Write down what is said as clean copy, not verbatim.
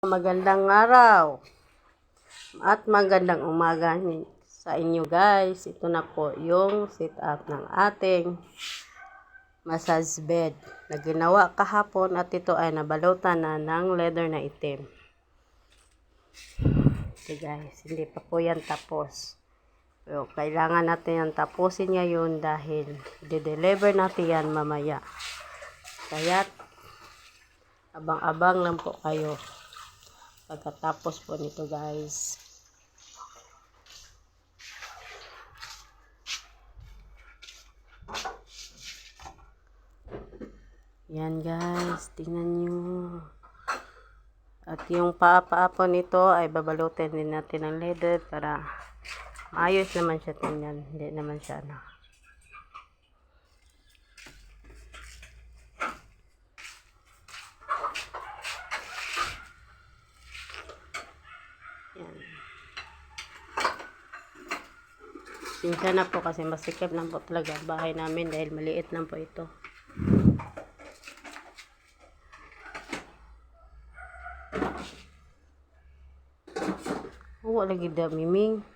Magandang araw at magandang umaga sa inyo guys. Ito na po yung set up ng ating massage bed na ginawa kahapon at ito ay nabalutan na ng leather na itim. Okay guys, hindi pa po yan tapos. Pero kailangan natin yan tapusin ngayon dahil i-deliver natin yan mamaya. Kaya abang-abang lang po kayo pagkatapos po nito guys. Yan guys, tingnan nyo. At yung paa-paa po nito ay babalutin din natin ng leather para maayos naman siya tingnan. Hindi naman siya Yan. Sinsya na po kasi masikip lang po talaga ang bahay namin dahil maliit lang po ito. Wala lagi da miming.